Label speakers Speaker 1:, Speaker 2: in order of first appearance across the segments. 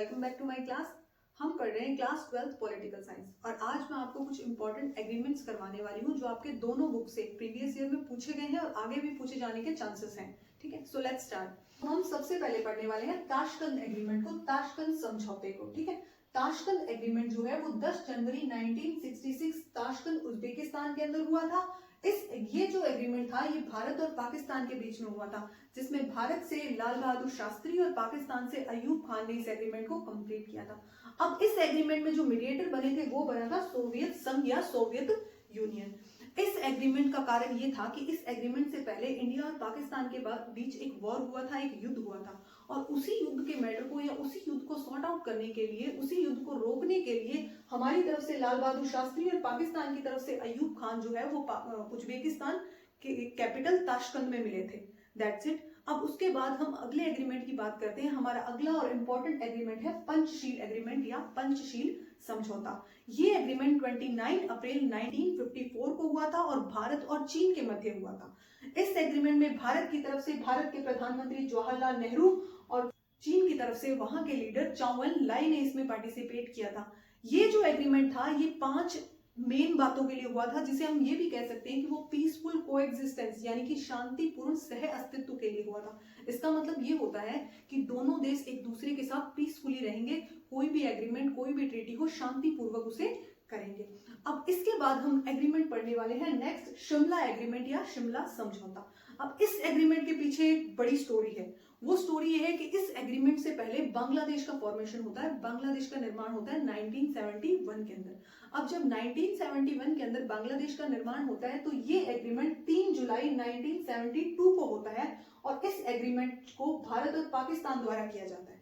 Speaker 1: Welcome back to my class. हम पढ़ रहे हैं क्लास 12th पॉलिटिकल साइंस और आज मैं आपको कुछ इंपॉर्टेंट एग्रीमेंट्स करवाने वाली हूँ जो आपके दोनों बुक से प्रीवियस ईयर में पूछे गए हैं और आगे भी पूछे जाने के चांसेस हैं। ठीक है, सो लेट्स स्टार्ट। हम सबसे पहले पढ़ने वाले हैं ताशकंद एग्रीमेंट को, ताशकंद समझौते को। ठीक है, ताशकंद एग्रीमेंट जो है वो 10 जनवरी 1966 ताशकंद उज्बेकिस्तान के अंदर हुआ था। ये जो एग्रीमेंट था ये भारत और पाकिस्तान के बीच में हुआ था, जिसमें भारत से लाल बहादुर शास्त्री और पाकिस्तान से अयूब खान ने इस एग्रीमेंट को कंप्लीट किया था। अब इस एग्रीमेंट में जो मीडिएटर बने थे वो बना था सोवियत संघ या सोवियत यूनियन। इस एग्रीमेंट का कारण ये था कि इस एग्रीमेंट से पहले इंडिया और पाकिस्तान के बीच एक वॉर हुआ था, एक युद्ध हुआ था, और उसी युद्ध के मैटर को या उसी युद्ध को सॉर्ट आउट करने के लिए, उसी युद्ध को रोकने के लिए हमारी तरफ से लाल बहादुर शास्त्री और पाकिस्तान की तरफ से अयूब खान जो है वो उज्बेकिस्तान के कैपिटल ताशकंद में मिले थे। That's it. अब उसके बाद हम अगले एग्रीमेंट की बात करते हैं। हमारा अगला और इम्पोर्टेंट एग्रीमेंट है पंचशील एग्रीमेंट या पंचशील समझौता। ये एग्रीमेंट 29 अप्रैल 1954 को हुआ था और भारत और चीन के मध्य हुआ था। इस एग्रीमेंट में भारत की तरफ से भारत के प्रधानमंत्री जवाहरलाल नेहरू और चीन की तरफ से वहां के लीडर चाउ एन लाई ने इसमें पार्टिसिपेट किया था। ये जो एग्रीमेंट था ये 5 मेन बातों के लिए हुआ था, जिसे हम ये भी कह सकते हैं कि वो पीसफुल कोएग्जिस्टेंस यानी कि शांतिपूर्ण सह अस्तित्व के लिए हुआ था। इसका मतलब ये होता है कि दोनों देश एक दूसरे के साथ पीसफुली रहेंगे, कोई भी एग्रीमेंट, कोई भी ट्रीटी हो शांतिपूर्वक उसे करेंगे। अब इसके बाद हम एग्रीमेंट पढ़ने वाले हैं नेक्स्ट, शिमला एग्रीमेंट या शिमला समझौता। अब इस एग्रीमेंट के पीछे एक बड़ी स्टोरी है। वो स्टोरी ये है कि इस एग्रीमेंट से पहले बांग्लादेश का फॉर्मेशन होता है, बांग्लादेश का निर्माण होता है 1971 के अंदर। अब जब 1971 के अंदर बांग्लादेश का निर्माण होता है तो ये एग्रीमेंट 3 जुलाई 1972 को होता है और इस एग्रीमेंट को भारत और पाकिस्तान द्वारा किया जाता है।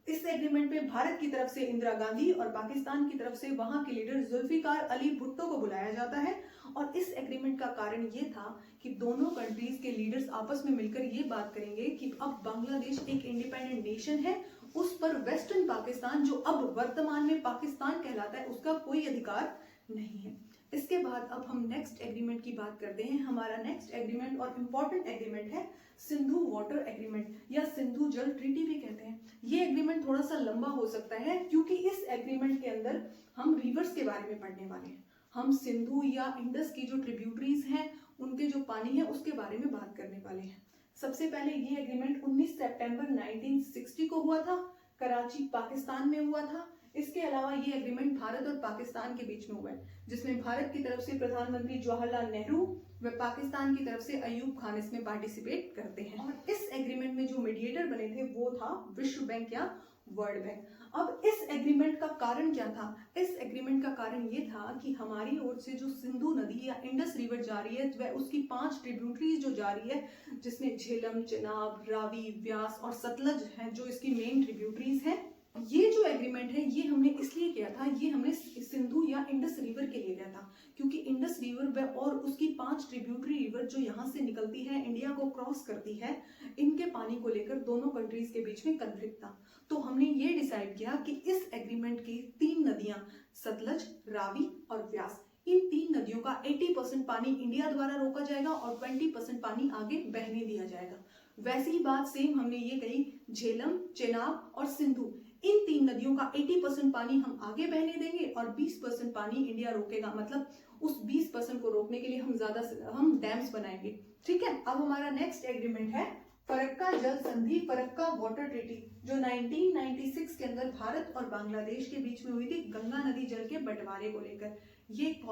Speaker 1: इस एग्रीमेंट में भारत की तरफ से इंदिरा गांधी और पाकिस्तान की तरफ से वहां के लीडर जुल्फिकार अली भुट्टो को बुलाया जाता है। और इस एग्रीमेंट का कारण ये था कि दोनों कंट्रीज के लीडर्स आपस में मिलकर ये बात करेंगे कि अब बांग्लादेश एक इंडिपेंडेंट नेशन है, उस पर वेस्टर्न पाकिस्तान जो अब वर्तमान में पाकिस्तान कहलाता है उसका कोई अधिकार नहीं है। इसके बाद अब हम नेक्स्ट एग्रीमेंट की बात करते हैं। हमारा नेक्स्ट एग्रीमेंट और इम्पोर्टेंट एग्रीमेंट है सिंधु वाटर एग्रीमेंट या सिंधु जल ट्रीटी भी कहते हैं। ये एग्रीमेंट थोड़ा सा लंबा हो सकता है क्योंकि इस एग्रीमेंट के अंदर हम रिवर्स के बारे में पढ़ने वाले हैं। हम सिंधु या इंडस की जो ट्रिब्यूटरीज हैं उनके जो पानी है उसके बारे में बात करने वाले हैं। सबसे पहले ये एग्रीमेंट 19 सितंबर 1960 को हुआ था, कराची पाकिस्तान में हुआ था। इसके अलावा ये एग्रीमेंट भारत और पाकिस्तान के बीच में हुआ है, जिसमें भारत की तरफ से प्रधानमंत्री जवाहरलाल नेहरू व पाकिस्तान की तरफ से अयूब खान इसमें पार्टिसिपेट करते हैं। और इस एग्रीमेंट में जो मीडिएटर बने थे वो था विश्व बैंक या वर्ल्ड बैंक। अब इस एग्रीमेंट का कारण क्या था? इस एग्रीमेंट का कारण ये था कि हमारी ओर से जो सिंधु नदी या इंडस रिवर जा रही है वह उसकी 5 ट्रिब्यूटरीज जो जा रही है, जिसमें झेलम, चेनाब, रावी, व्यास और सतलज हैं जो इसकी मेन ट्रिब्यूटरीज हैं। ये जो एग्रीमेंट है ये हमने इसलिए किया था, ये हमने सिंधु या इंडस रिवर के लिए किया था क्योंकि इंडस रिवर और उसकी 5 ट्रिब्यूटरी रिवर जो यहाँ से निकलती है, इंडिया को क्रॉस करती है, इनके पानी को लेकर दोनों कंट्रीज के बीच में कॉन्फ्लिक्ट था। तो हमने ये डिसाइड किया कि इस एग्रीमेंट की 3 नदियां सतलज, रावी और व्यास, इन 3 नदियों का 80% पानी इंडिया द्वारा रोका जाएगा और 20% पानी आगे बहने दिया जाएगा। वैसी ही बात सेम हमने ये कही झेलम, चेनाब और सिंधु, इन 3 नदियों का 80% पानी हम आगे बहने देंगे और 20% पानी इंडिया रोकेगा। मतलब उस 20% को रोकने के लिए हम डैम्स बनाएंगे। ठीक है, अब हमारा नेक्स्ट एग्रीमेंट है फरक्का जल संधि, फरक्का वाटर ट्रीटी, जो 1996 के अंदर भारत और बांग्लादेश के बीच में हुई थी गंगा नदी जल के बंटवारे को लेकर। ये एक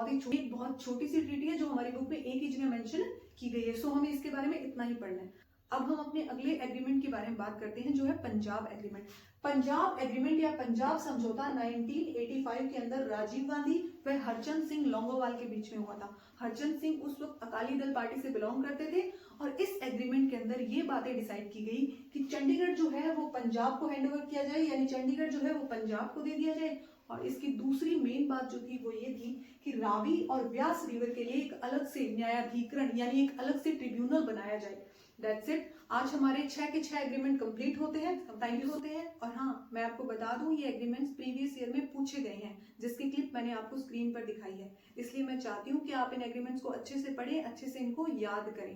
Speaker 1: बहुत छोटी सी ट्रीटी है जो हमारी बुक में एक ही जगह मेंशन की गई है, सो हमें इसके बारे में इतना ही पढ़ना है। अब हम अपने अगले एग्रीमेंट के बारे में बात करते हैं जो है पंजाब एग्रीमेंट। पंजाब एग्रीमेंट या पंजाब समझौता 1985 के अंदर राजीव गांधी व हरचंद सिंह लोंगोवाल के बीच में हुआ था। हरचंद सिंह उस वक्त अकाली दल पार्टी से बिलोंग करते थे और इस एग्रीमेंट के अंदर ये बातें डिसाइड की गई कि चंडीगढ़ जो है वो पंजाब को हैंडओवर किया जाए, यानी चंडीगढ़ जो है वो पंजाब को दे दिया जाए। और इसकी दूसरी मेन बात जो थी वो ये थी कि रावी और व्यास रिवर के लिए एक अलग से न्यायाधिकरण यानी एक अलग से ट्रिब्यूनल बनाया जाए। That's it. आज हमारे 6 के 6 एग्रीमेंट कंप्लीट होते हैं। और हाँ, मैं आपको बता दूं ये एग्रीमेंट्स प्रीवियस ईयर में पूछे गए हैं, जिसकी क्लिप मैंने आपको स्क्रीन पर दिखाई है। इसलिए मैं चाहती हूँ कि आप इन एग्रीमेंट्स को अच्छे से पढ़ें, अच्छे से इनको याद करें।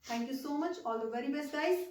Speaker 1: Thank you so much, all the very best guys.